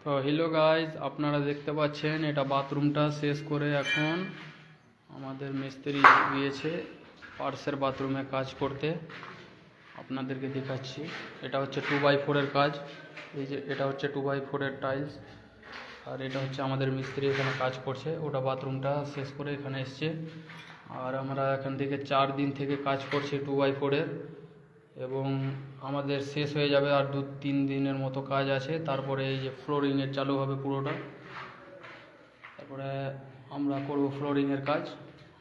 তো hello guys, আপনারা দেখতে পাচ্ছেন এটা বাথরুমটা শেষ করে এখন আমাদের মিস্ত্রি গিয়েছে পার্সের বাথরুমে কাজ করতে। আপনাদেরকে দেখাচ্ছি, এটা হচ্ছে 2x4 এর কাজ। এই যে এটা হচ্ছে 2x4 এর টাইলস, আর এটা হচ্ছে আমাদের মিস্ত্রি এখানে কাজ করছে। ওটা বাথরুমটা শেষ করে এখানে এসছে, আর আমরা এখান থেকে 4 দিন থেকে কাজ করছি 2x4 এর, এবং আমাদের শেষ হয়ে যাবে আর 2-3 দিনের মতো কাজ আছে। তারপরে এই যে ফ্লোরিংয়ের চালু হবে পুরোটা, তারপরে আমরা করব ফ্লোরিংয়ের কাজ।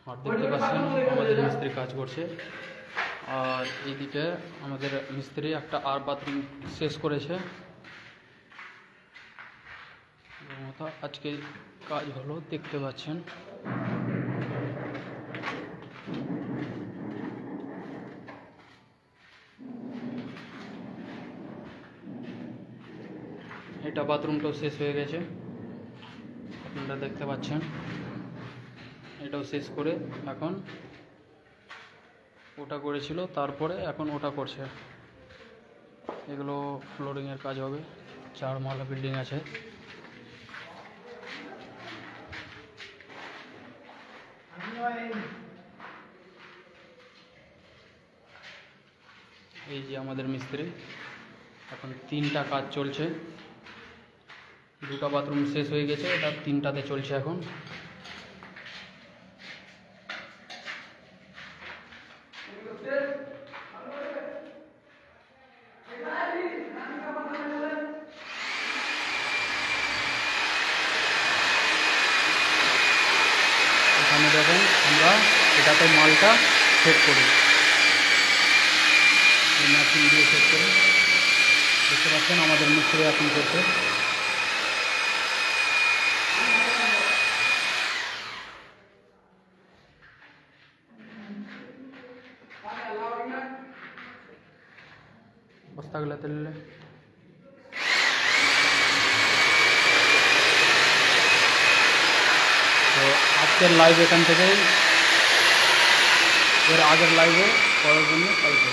আর দেখতে পাচ্ছেন আমাদের মিস্ত্রি কাজ করছে, আর এইদিকে আমাদের মিস্ত্রি একটা আর বাথরুম শেষ করেছে। আজকে কাজ হলো, দেখতে পাচ্ছেন। এটা বাথরুমটাও শেষ হয়ে গেছে, আপনারা দেখতে পাচ্ছেন। এটাও শেষ করে এখন ওটা করেছিল, তারপরে এখন ওটা করছে। এগুলো ফ্লোরিংয়ের কাজ হবে, 4 মালা বিল্ডিং আছে। এই যে আমাদের মিস্ত্রি, এখন 3টা কাজ চলছে। 2টা বাথরুম শেষ হয়ে গেছে, এটা 3টাতে চলছে এখন। এখানে দেখেন আমরা এটাতে মালটা সেট করি, মেশিন দিয়ে সেট করি। দেখতে পাচ্ছেন আমাদের মিস্ত্রি এখন করছে। বস্তাগুলো তুললে তো আজকের লাইভ এখান থেকে, এর আগের লাইভে পরের জন্য কালকে।